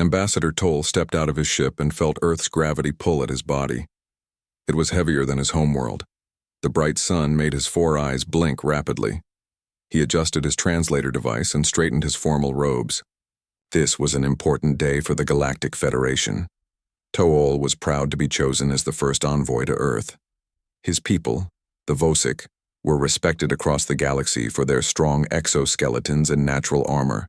Ambassador Toll stepped out of his ship and felt Earth's gravity pull at his body. It was heavier than his homeworld. The bright sun made his 4 eyes blink rapidly. He adjusted his translator device and straightened his formal robes. This was an important day for the Galactic Federation. Toll was proud to be chosen as the first envoy to Earth. His people, the Vosik, were respected across the galaxy for their strong exoskeletons and natural armor.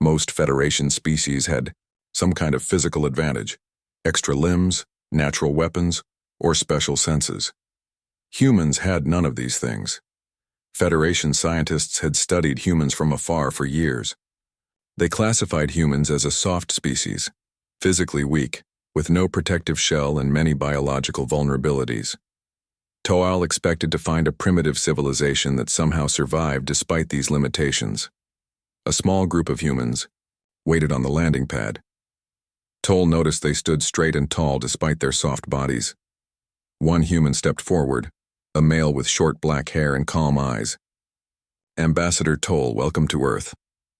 Most Federation species had some kind of physical advantage, extra limbs, natural weapons, or special senses. Humans had none of these things. Federation scientists had studied humans from afar for years. They classified humans as a soft species, physically weak, with no protective shell and many biological vulnerabilities. Toal expected to find a primitive civilization that somehow survived despite these limitations. A small group of humans waited on the landing pad. Toll noticed they stood straight and tall despite their soft bodies. One human stepped forward, a male with short black hair and calm eyes. "Ambassador Toll, welcome to Earth.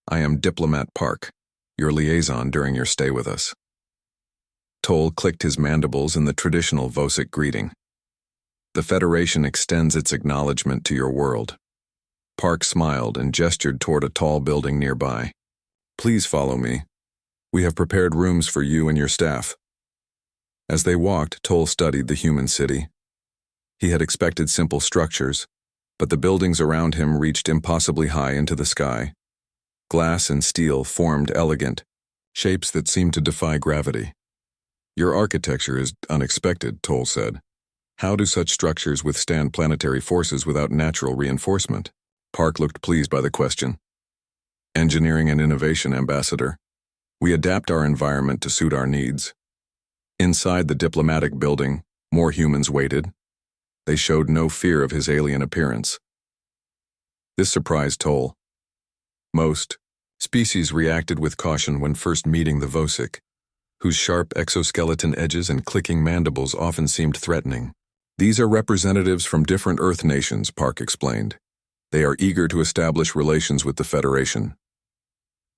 I am Diplomat Park, your liaison during your stay with us." Toll clicked his mandibles in the traditional Vosik greeting. "The Federation extends its acknowledgement to your world." Park smiled and gestured toward a tall building nearby. "Please follow me. We have prepared rooms for you and your staff." As they walked, Toll studied the human city. He had expected simple structures, but the buildings around him reached impossibly high into the sky. Glass and steel formed elegant shapes that seemed to defy gravity. "Your architecture is unexpected," Toll said. "How do such structures withstand planetary forces without natural reinforcement?" Park looked pleased by the question. "Engineering and innovation, Ambassador. We adapt our environment to suit our needs." Inside the diplomatic building, more humans waited. They showed no fear of his alien appearance. This surprised Toll. Most species reacted with caution when first meeting the Vosik, whose sharp exoskeleton edges and clicking mandibles often seemed threatening. "These are representatives from different Earth nations," Park explained. "They are eager to establish relations with the Federation."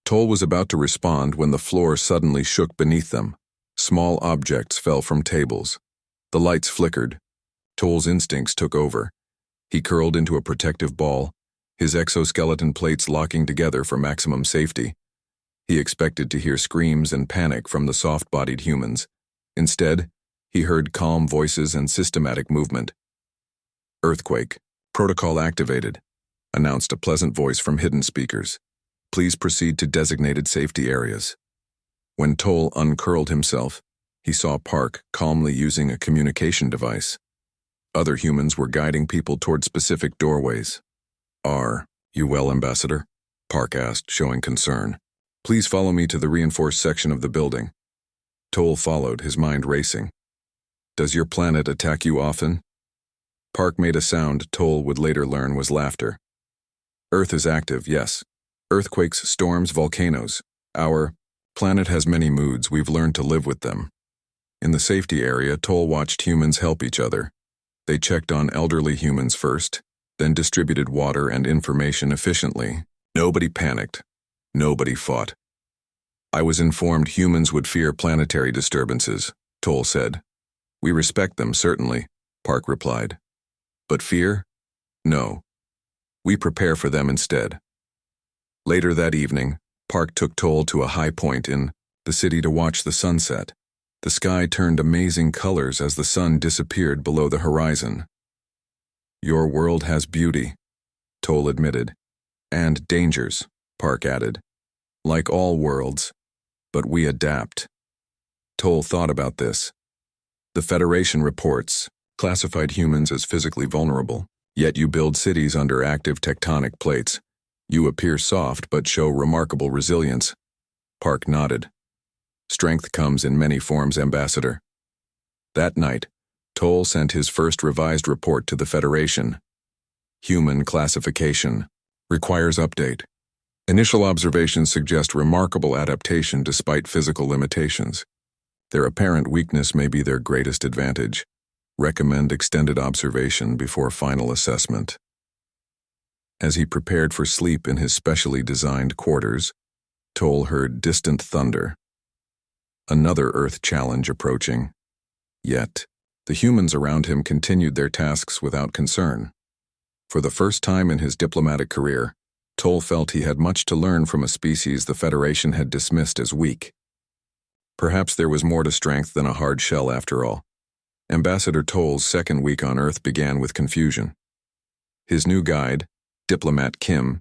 Toll was about to respond when the floor suddenly shook beneath them. Small objects fell from tables. The lights flickered. Toll's instincts took over. He curled into a protective ball, his exoskeleton plates locking together for maximum safety. He expected to hear screams and panic from the soft-bodied humans. Instead, he heard calm voices and systematic movement. "Earthquake. Protocol activated," announced a pleasant voice from hidden speakers. "Please proceed to designated safety areas." When Toll uncurled himself, he saw Park calmly using a communication device. Other humans were guiding people toward specific doorways. "Are you well, Ambassador?" Park asked, showing concern. "Please follow me to the reinforced section of the building." Toll followed, his mind racing. "Does your planet attack you often?" Park made a sound Toll would later learn was laughter. "Earth is active, yes. Earthquakes, storms, volcanoes. Our planet has many moods. We've learned to live with them." In the safety area, Toll watched humans help each other. They checked on elderly humans first, then distributed water and information efficiently. Nobody panicked. Nobody fought. "I was informed humans would fear planetary disturbances," Toll said. "We respect them, certainly," Park replied. "But fear? No. We prepare for them instead." Later that evening, Park took Toll to a high point in the city to watch the sunset. The sky turned amazing colors as the sun disappeared below the horizon. "Your world has beauty," Toll admitted. "And dangers," Park added. "Like all worlds, but we adapt." Toll thought about this. The Federation reports classified humans as physically vulnerable, yet you build cities under active tectonic plates. You appear soft but show remarkable resilience. Park nodded. "Strength comes in many forms, Ambassador." That night, Toll sent his first revised report to the Federation. Human classification requires update. Initial observations suggest remarkable adaptation despite physical limitations. Their apparent weakness may be their greatest advantage. Recommend extended observation before final assessment. As he prepared for sleep in his specially designed quarters, Toll heard distant thunder. another Earth challenge approaching. Yet, the humans around him continued their tasks without concern. For the first time in his diplomatic career, Toll felt he had much to learn from a species the Federation had dismissed as weak. Perhaps there was more to strength than a hard shell after all. Ambassador Toll's second week on Earth began with confusion. His new guide, Diplomat Kim,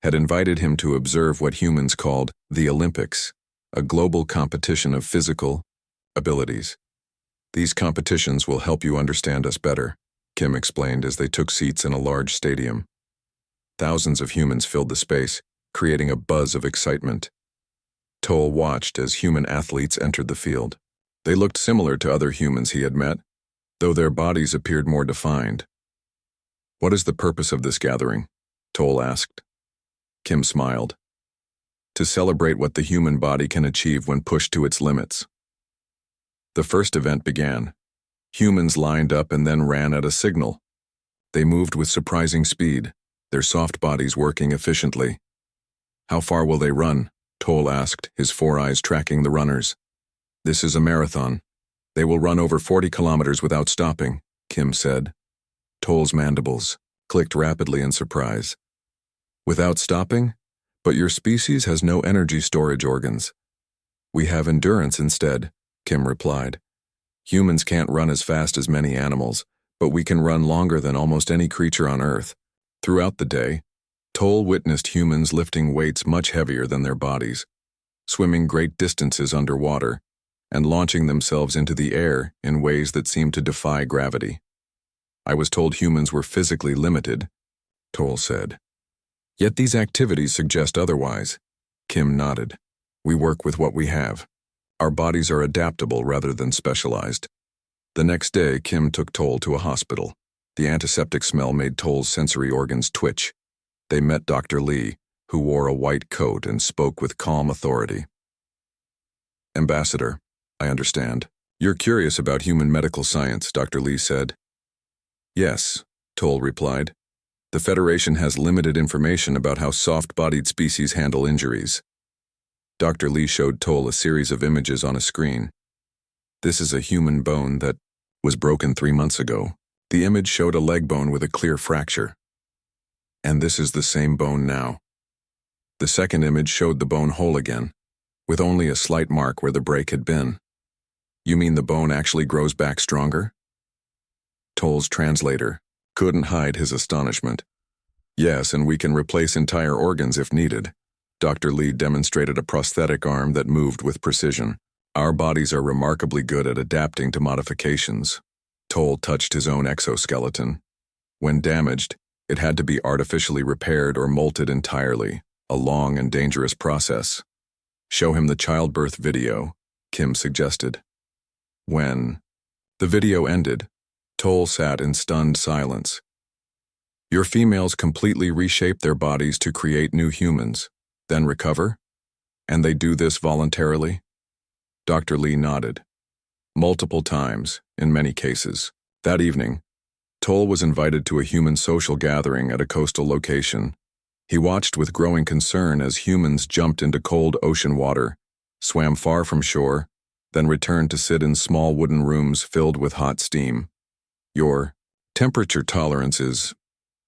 had invited him to observe what humans called the Olympics, a global competition of physical abilities. These competitions will help you understand us better, Kim explained as they took seats in a large stadium. Thousands of humans filled the space, creating a buzz of excitement. Toll watched as human athletes entered the field. They looked similar to other humans he had met, though their bodies appeared more defined. "What is the purpose of this gathering?" Toll asked. Kim smiled. "To celebrate what the human body can achieve when pushed to its limits." The first event began. Humans lined up and then ran at a signal. They moved with surprising speed, their soft bodies working efficiently. "How far will they run?" Toll asked, his four eyes tracking the runners. "This is a marathon. They will run over 40 kilometers without stopping," Kim said. Toll's mandibles clicked rapidly in surprise. "Without stopping? But your species has no energy storage organs." "We have endurance instead," Kim replied. "Humans can't run as fast as many animals, but we can run longer than almost any creature on Earth." Throughout the day, Toll witnessed humans lifting weights much heavier than their bodies, swimming great distances underwater, and launching themselves into the air in ways that seemed to defy gravity. "I was told humans were physically limited," Toll said. "Yet these activities suggest otherwise." Kim nodded. "We work with what we have. Our bodies are adaptable rather than specialized." The next day, Kim took Toll to a hospital. The antiseptic smell made Toll's sensory organs twitch. They met Dr. Lee, who wore a white coat and spoke with calm authority. "Ambassador, I understand. You're curious about human medical science," Dr. Lee said. "Yes," Toll replied. "The Federation has limited information about how soft-bodied species handle injuries." Dr. Lee showed Toll a series of images on a screen. "This is a human bone that was broken 3 months ago." The image showed a leg bone with a clear fracture. "And this is the same bone now." The second image showed the bone whole again, with only a slight mark where the break had been. "You mean the bone actually grows back stronger?" Toll's translator couldn't hide his astonishment. "Yes, and we can replace entire organs if needed." Dr. Lee demonstrated a prosthetic arm that moved with precision. "Our bodies are remarkably good at adapting to modifications." Toll touched his own exoskeleton. When damaged, it had to be artificially repaired or molted entirely, a long and dangerous process. "Show him the childbirth video," Kim suggested. When the video ended, Toll sat in stunned silence. "Your females completely reshape their bodies to create new humans, then recover? And they do this voluntarily?" Dr. Lee nodded. "Multiple times, in many cases." That evening, Toll was invited to a human social gathering at a coastal location. He watched with growing concern as humans jumped into cold ocean water, swam far from shore, then returned to sit in small wooden rooms filled with hot steam. "Your temperature tolerance is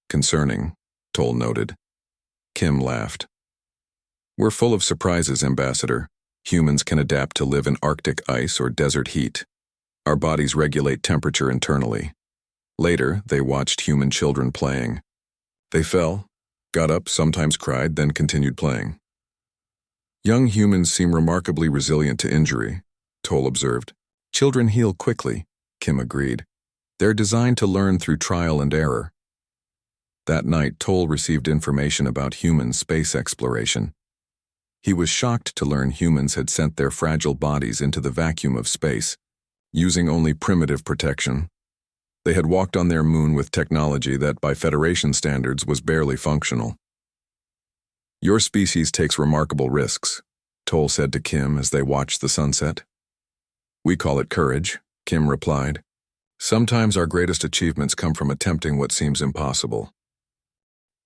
concerning," Toll noted. Kim laughed. "We're full of surprises, Ambassador. Humans can adapt to live in Arctic ice or desert heat. Our bodies regulate temperature internally." Later, they watched human children playing. They fell, got up, sometimes cried, then continued playing. "Young humans seem remarkably resilient to injury," Toll observed. "Children heal quickly," Kim agreed. "They're designed to learn through trial and error." That night, Toll received information about human space exploration. He was shocked to learn humans had sent their fragile bodies into the vacuum of space, using only primitive protection. They had walked on their moon with technology that, by Federation standards, was barely functional. "Your species takes remarkable risks," Toll said to Kim as they watched the sunset. "We call it courage," Kim replied. "Sometimes our greatest achievements come from attempting what seems impossible."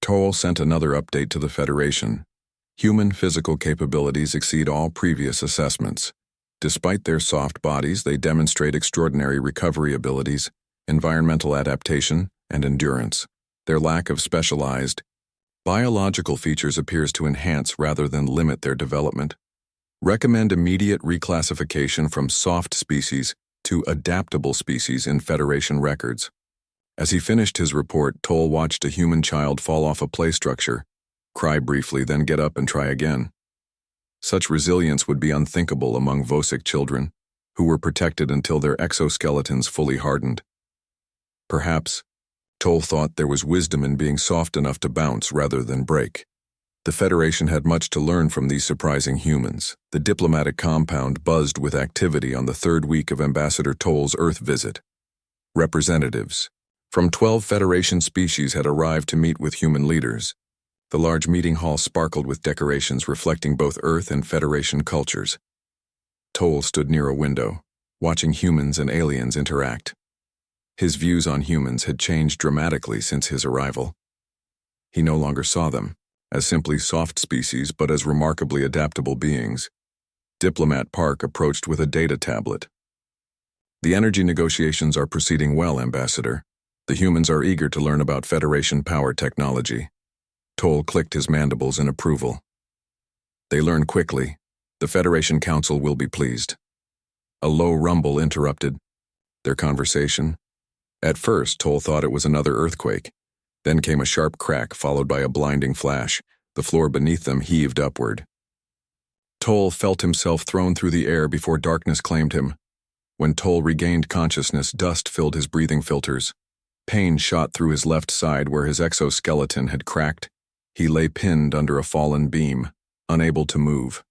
Toll sent another update to the Federation. Human physical capabilities exceed all previous assessments. Despite their soft bodies, they demonstrate extraordinary recovery abilities, environmental adaptation, and endurance. Their lack of specialized biological features appears to enhance rather than limit their development. Recommend immediate reclassification from soft species to adaptable species in Federation records. As he finished his report, Toll watched a human child fall off a play structure, cry briefly, then get up and try again. Such resilience would be unthinkable among Vosic children, who were protected until their exoskeletons fully hardened. Perhaps, Toll thought, there was wisdom in being soft enough to bounce rather than break. The Federation had much to learn from these surprising humans. The diplomatic compound buzzed with activity on the third week of Ambassador Toll's Earth visit. Representatives from 12 Federation species had arrived to meet with human leaders. The large meeting hall sparkled with decorations reflecting both Earth and Federation cultures. Toll stood near a window, watching humans and aliens interact. His views on humans had changed dramatically since his arrival. He no longer saw them as simply soft species, but as remarkably adaptable beings. Diplomat Park approached with a data tablet. The energy negotiations are proceeding well, Ambassador. The humans are eager to learn about Federation power technology. Toll clicked his mandibles in approval. They learn quickly. The Federation Council will be pleased. A low rumble interrupted their conversation. At first, Toll thought it was another earthquake. Then came a sharp crack, followed by a blinding flash. The floor beneath them heaved upward. Toll felt himself thrown through the air before darkness claimed him. When Toll regained consciousness, dust filled his breathing filters. Pain shot through his left side where his exoskeleton had cracked. He lay pinned under a fallen beam, unable to move.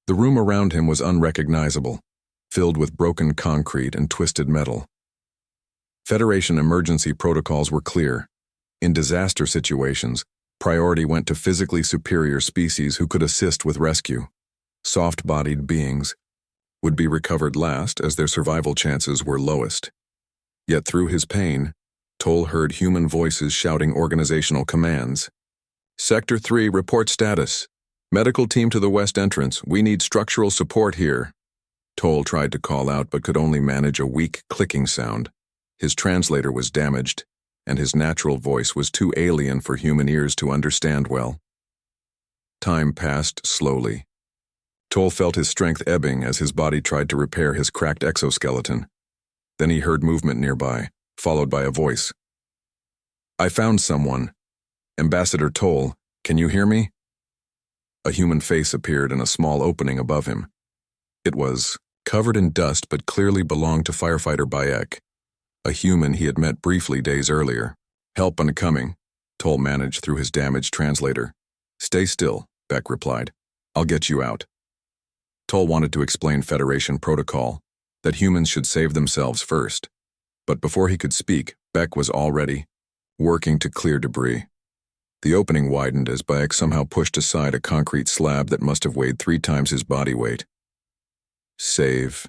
The room around him was unrecognizable, filled with broken concrete and twisted metal. Federation emergency protocols were clear. In disaster situations, priority went to physically superior species who could assist with rescue. Soft-bodied beings would be recovered last as their survival chances were lowest. Yet through his pain, Toll heard human voices shouting organizational commands. Sector 3, report status. Medical team to the west entrance. We need structural support here. Toll tried to call out but could only manage a weak clicking sound. His translator was damaged, and his natural voice was too alien for human ears to understand well. Time passed slowly. Toll felt his strength ebbing as his body tried to repair his cracked exoskeleton. Then he heard movement nearby, followed by a voice. I found someone. Ambassador Toll, can you hear me? A human face appeared in a small opening above him. It was covered in dust but clearly belonged to firefighter Bayek, a human he had met briefly days earlier. Help incoming, Toll managed through his damaged translator. Stay still, Beck replied. I'll get you out. Toll wanted to explain Federation protocol, that humans should save themselves first. But before he could speak, Beck was already working to clear debris. The opening widened as Bayek somehow pushed aside a concrete slab that must have weighed 3 times his body weight. Save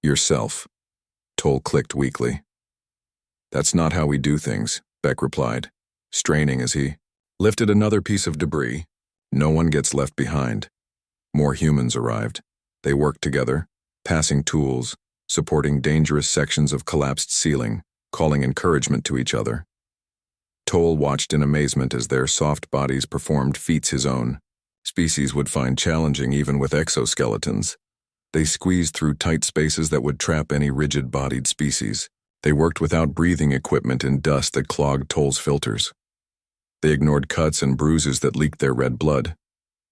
yourself, Toll clicked weakly. That's not how we do things, Beck replied, straining as he lifted another piece of debris. No one gets left behind. More humans arrived. They worked together, passing tools, supporting dangerous sections of collapsed ceiling, calling encouragement to each other. Toll watched in amazement as their soft bodies performed feats his own species would find challenging even with exoskeletons. They squeezed through tight spaces that would trap any rigid-bodied species. They worked without breathing equipment in dust that clogged Toll's filters. They ignored cuts and bruises that leaked their red blood.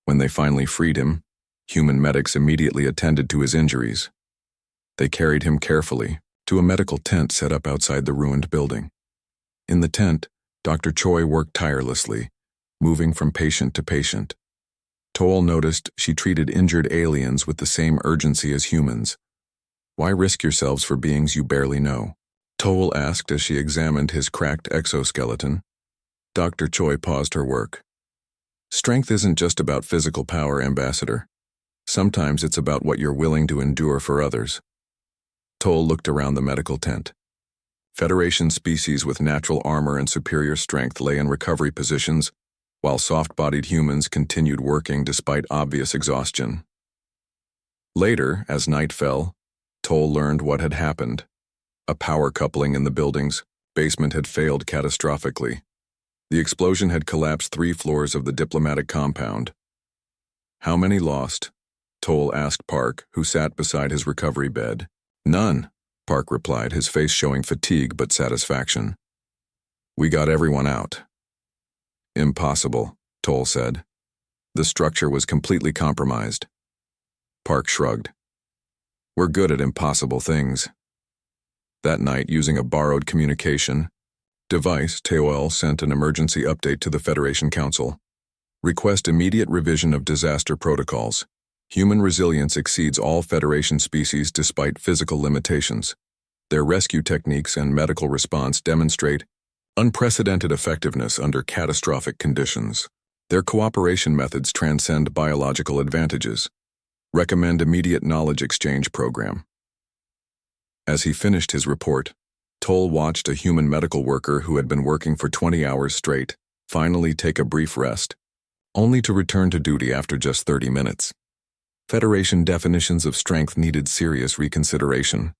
When they finally freed him, human medics immediately attended to his injuries. They carried him carefully to a medical tent set up outside the ruined building. In the tent, Dr. Choi worked tirelessly, moving from patient to patient. Toll noticed she treated injured aliens with the same urgency as humans. Why risk yourselves for beings you barely know? Toll asked as she examined his cracked exoskeleton. Dr. Choi paused her work. Strength isn't just about physical power, Ambassador. Sometimes it's about what you're willing to endure for others. Toll looked around the medical tent. Federation species with natural armor and superior strength lay in recovery positions, while soft-bodied humans continued working despite obvious exhaustion. Later, as night fell, Toll learned what had happened. A power coupling in the building's basement had failed catastrophically. The explosion had collapsed 3 floors of the diplomatic compound. How many lost? Toll asked Park, who sat beside his recovery bed. None, Park replied, his face showing fatigue but satisfaction. We got everyone out. Impossible, Toll said. The structure was completely compromised. Park shrugged. We're good at impossible things. That night, using a borrowed communication device, TOL sent an emergency update to the Federation Council. Request immediate revision of disaster protocols. Human resilience exceeds all Federation species despite physical limitations. Their rescue techniques and medical response demonstrate unprecedented effectiveness under catastrophic conditions. Their cooperation methods transcend biological advantages. Recommend immediate knowledge exchange program. As he finished his report, Toll watched a human medical worker who had been working for 20 hours straight finally take a brief rest, only to return to duty after just 30 minutes. Federation definitions of strength needed serious reconsideration.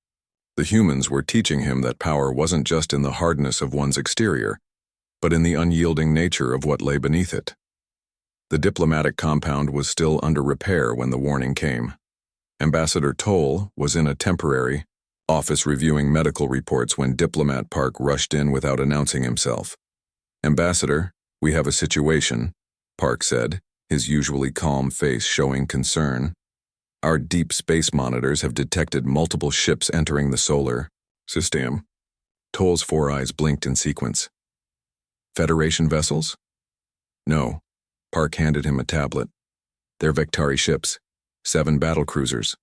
The humans were teaching him that power wasn't just in the hardness of one's exterior, but in the unyielding nature of what lay beneath it. The diplomatic compound was still under repair when the warning came. Ambassador Toll was in a temporary office reviewing medical reports when Diplomat Park rushed in without announcing himself. Ambassador, we have a situation, Park said, his usually calm face showing concern. Our deep space monitors have detected multiple ships entering the solar system. Toll's 4 eyes blinked in sequence. Federation vessels? No. Park handed him a tablet. They're Vectari ships, 7 battlecruisers.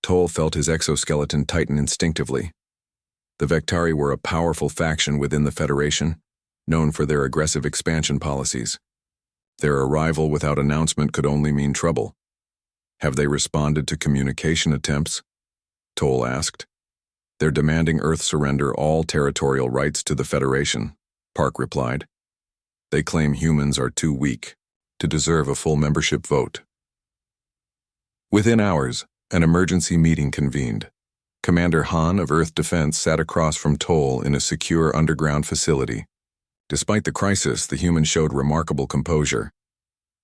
Toll felt his exoskeleton tighten instinctively. The Vectari were a powerful faction within the Federation, known for their aggressive expansion policies. Their arrival without announcement could only mean trouble. Have they responded to communication attempts? Toll asked. They're demanding Earth surrender all territorial rights to the Federation, Park replied. They claim humans are too weak to deserve a full membership vote. Within hours, an emergency meeting convened. Commander Han of Earth Defense sat across from Toll in a secure underground facility. Despite the crisis, the humans showed remarkable composure.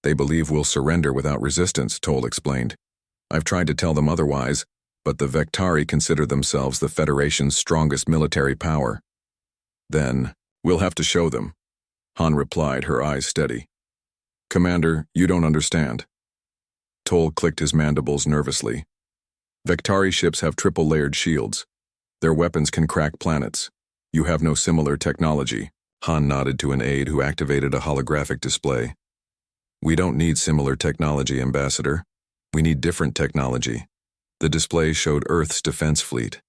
They believe we'll surrender without resistance, Toll explained. I've tried to tell them otherwise, but the Vectari consider themselves the Federation's strongest military power. Then, we'll have to show them, Han replied, her eyes steady. Commander, you don't understand. Toll clicked his mandibles nervously. Vectari ships have triple-layered shields. Their weapons can crack planets. You have no similar technology. Han nodded to an aide who activated a holographic display. We don't need similar technology, Ambassador. We need different technology. The display showed Earth's defense fleet.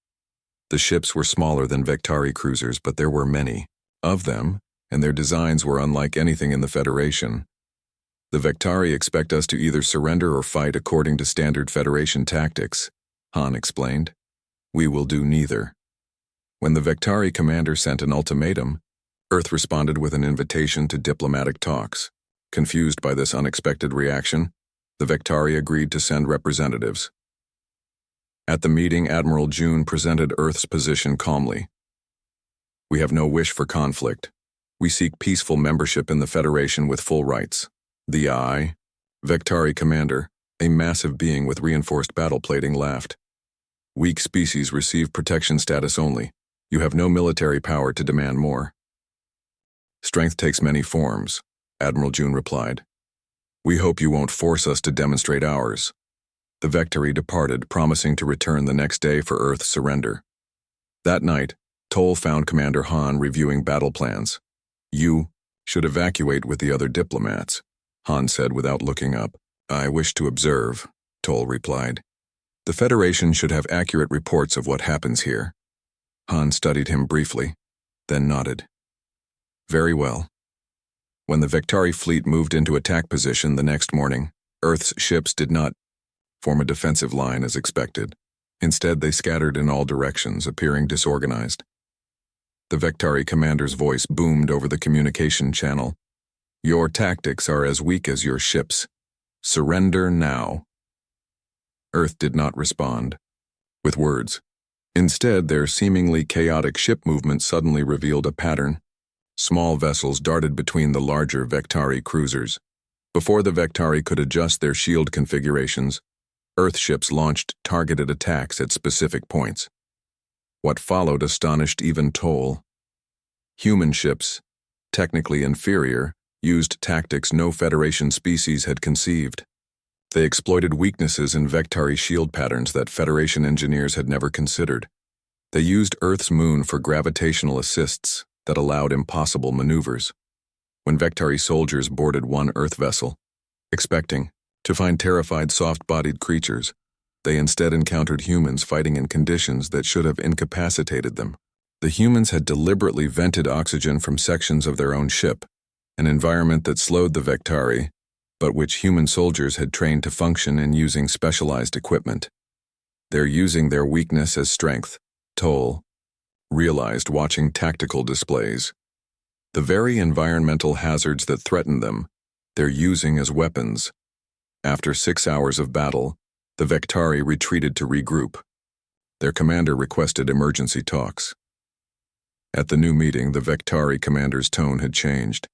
The ships were smaller than Vectari cruisers, but there were many of them, and their designs were unlike anything in the Federation. The Vectari expect us to either surrender or fight according to standard Federation tactics, Han explained. We will do neither. When the Vectari commander sent an ultimatum, Earth responded with an invitation to diplomatic talks. Confused by this unexpected reaction, the Vectari agreed to send representatives. At the meeting, Admiral June presented Earth's position calmly. We have no wish for conflict. We seek peaceful membership in the Federation with full rights. The Vectari commander, a massive being with reinforced battle plating, laughed. Weak species receive protection status only. You have no military power to demand more. Strength takes many forms, Admiral June replied. We hope you won't force us to demonstrate ours. The Vectari departed, promising to return the next day for Earth's surrender. That night, Toll found Commander Han reviewing battle plans. You should evacuate with the other diplomats, Han said without looking up. I wish to observe, Toll replied. The Federation should have accurate reports of what happens here. Han studied him briefly, then nodded. Very well. When the Vectari fleet moved into attack position the next morning, Earth's ships did not form a defensive line as expected. Instead, they scattered in all directions, appearing disorganized. The Vectari commander's voice boomed over the communication channel. Your tactics are as weak as your ships. Surrender now. Earth did not respond with words. Instead, their seemingly chaotic ship movement suddenly revealed a pattern. Small vessels darted between the larger Vectari cruisers. Before the Vectari could adjust their shield configurations, Earth ships launched targeted attacks at specific points. What followed astonished even Toll. Human ships, technically inferior, used tactics no Federation species had conceived. They exploited weaknesses in Vectari shield patterns that Federation engineers had never considered. They used Earth's moon for gravitational assists that allowed impossible maneuvers. When Vectari soldiers boarded one Earth vessel, expecting to find terrified soft-bodied creatures, they instead encountered humans fighting in conditions that should have incapacitated them. The humans had deliberately vented oxygen from sections of their own ship, an environment that slowed the Vectari, but which human soldiers had trained to function in using specialized equipment. They're using their weakness as strength, Toll realized watching tactical displays. The very environmental hazards that threatened them, they're using as weapons. After 6 hours of battle, the Vectari retreated to regroup. Their commander requested emergency talks. At the new meeting, the Vectari commander's tone had changed.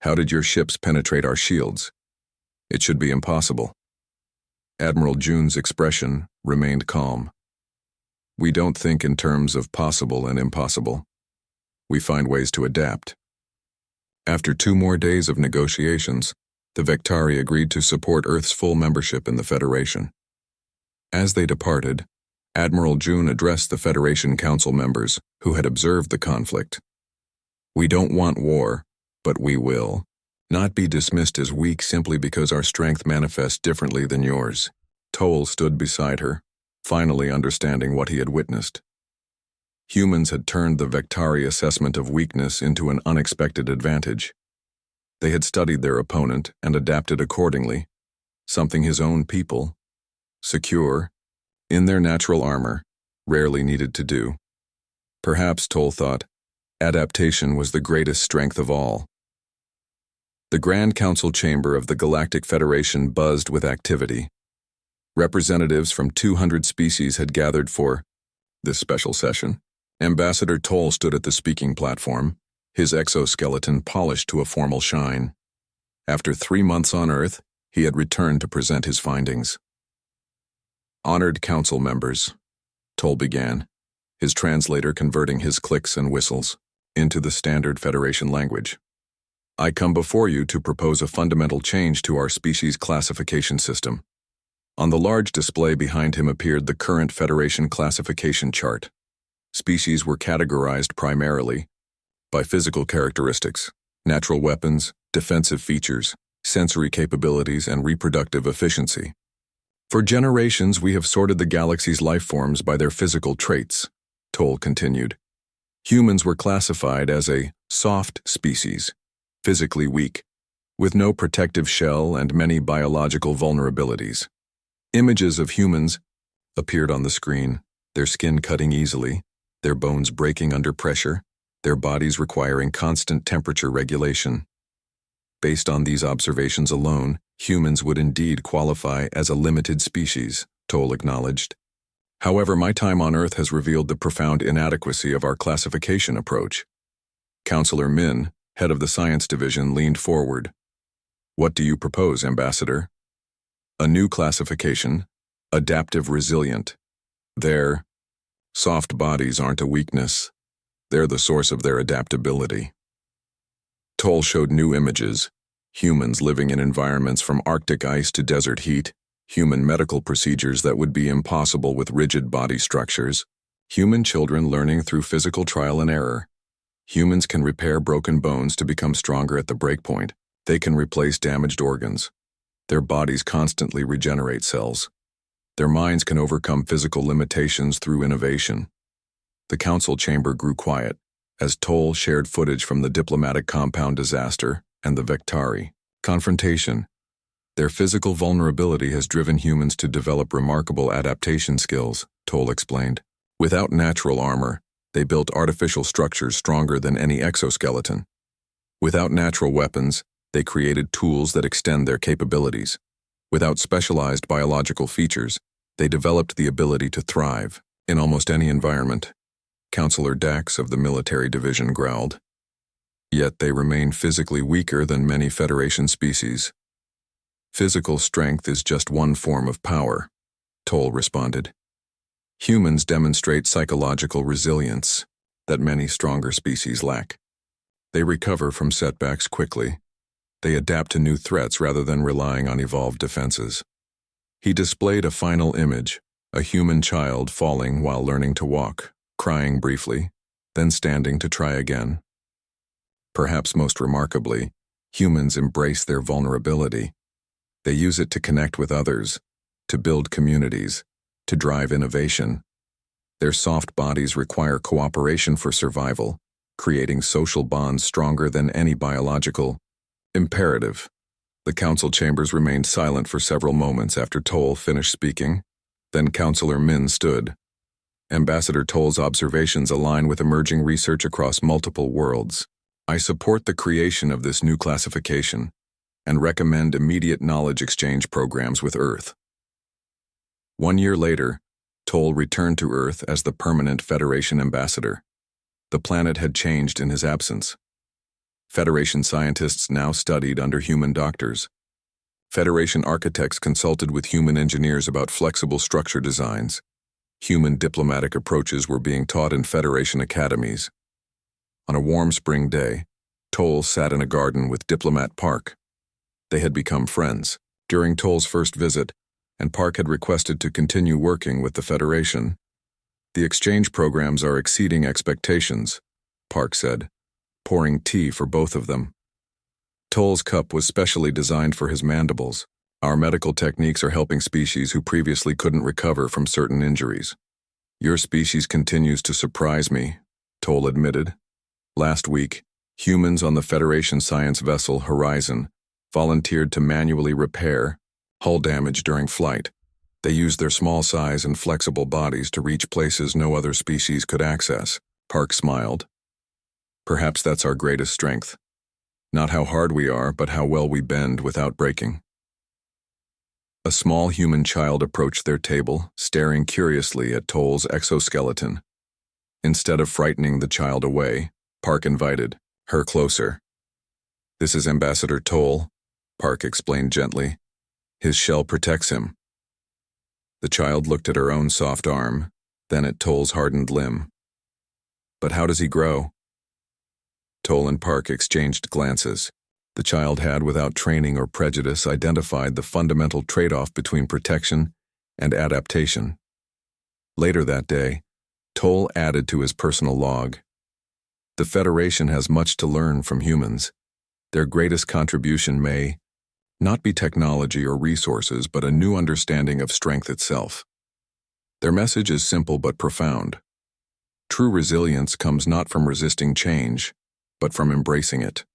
How did your ships penetrate our shields? It should be impossible. Admiral June's expression remained calm. We don't think in terms of possible and impossible. We find ways to adapt. After 2 more days of negotiations, the Vectari agreed to support Earth's full membership in the Federation. As they departed, Admiral June addressed the Federation Council members who had observed the conflict. We don't want war, but we will not be dismissed as weak simply because our strength manifests differently than yours. Toll stood beside her, finally understanding what he had witnessed. Humans had turned the Vectari assessment of weakness into an unexpected advantage. They had studied their opponent and adapted accordingly, something his own people, secure, in their natural armor, rarely needed to do. Perhaps, Toll thought, adaptation was the greatest strength of all. The Grand Council chamber of the Galactic Federation buzzed with activity. Representatives from 200 species had gathered for this special session. Ambassador Toll stood at the speaking platform, his exoskeleton polished to a formal shine. After 3 months on Earth, he had returned to present his findings. Honored council members, Toll began, his translator converting his clicks and whistles into the standard Federation language. I come before you to propose a fundamental change to our species classification system. On the large display behind him appeared the current Federation classification chart. Species were categorized primarily by physical characteristics, natural weapons, defensive features, sensory capabilities, and reproductive efficiency. For generations, we have sorted the galaxy's life forms by their physical traits, Toll continued. Humans were classified as a soft species, physically weak, with no protective shell and many biological vulnerabilities. Images of humans appeared on the screen, their skin cutting easily, their bones breaking under pressure, their bodies requiring constant temperature regulation. Based on these observations alone, humans would indeed qualify as a limited species, Toll acknowledged. However, my time on Earth has revealed the profound inadequacy of our classification approach. Counselor Min, head of the Science Division, leaned forward. What do you propose, Ambassador? A new classification, adaptive resilient. Their soft bodies aren't a weakness. They're the source of their adaptability. Toll showed new images, humans living in environments from Arctic ice to desert heat, human medical procedures that would be impossible with rigid body structures, human children learning through physical trial and error. Humans can repair broken bones to become stronger at the breakpoint. They can replace damaged organs. Their bodies constantly regenerate cells. Their minds can overcome physical limitations through innovation. The council chamber grew quiet as Toll shared footage from the diplomatic compound disaster and the Vectari confrontation. Their physical vulnerability has driven humans to develop remarkable adaptation skills, Toll explained. Without natural armor, they built artificial structures stronger than any exoskeleton. Without natural weapons, they created tools that extend their capabilities. Without specialized biological features, they developed the ability to thrive in almost any environment. Counselor Dax of the military division growled. Yet they remain physically weaker than many Federation species. Physical strength is just one form of power, Toll responded. Humans demonstrate psychological resilience that many stronger species lack. They recover from setbacks quickly. They adapt to new threats rather than relying on evolved defenses. He displayed a final image, a human child falling while learning to walk, crying briefly, then standing to try again. Perhaps most remarkably, humans embrace their vulnerability. They use it to connect with others, to build communities, to drive innovation. Their soft bodies require cooperation for survival, creating social bonds stronger than any biological imperative. The council chambers remained silent for several moments after Toll finished speaking. Then Counselor Min stood. Ambassador Toll's observations align with emerging research across multiple worlds. I support the creation of this new classification and recommend immediate knowledge exchange programs with Earth. 1 year later, Toll returned to Earth as the permanent Federation ambassador. The planet had changed in his absence. Federation scientists now studied under human doctors. Federation architects consulted with human engineers about flexible structure designs. Human diplomatic approaches were being taught in Federation academies. On a warm spring day, Toll sat in a garden with Diplomat Park. They had become friends. During Toll's first visit, and Park had requested to continue working with the Federation. The exchange programs are exceeding expectations, Park said, pouring tea for both of them. Toll's cup was specially designed for his mandibles. Our medical techniques are helping species who previously couldn't recover from certain injuries. Your species continues to surprise me, Toll admitted. Last week, humans on the Federation science vessel Horizon volunteered to manually repair hull damage during flight. They used their small size and flexible bodies to reach places no other species could access. Park smiled. Perhaps that's our greatest strength. Not how hard we are, but how well we bend without breaking. A small human child approached their table, staring curiously at Toll's exoskeleton. Instead of frightening the child away, Park invited her closer. This is Ambassador Toll, Park explained gently. His shell protects him. The child looked at her own soft arm, then at Toll's hardened limb. But how does he grow? Toll and Park exchanged glances. The child had, without training or prejudice, identified the fundamental trade-off between protection and adaptation. Later that day, Toll added to his personal log. The Federation has much to learn from humans. Their greatest contribution may not be technology or resources, but a new understanding of strength itself. Their message is simple but profound. True resilience comes not from resisting change, but from embracing it.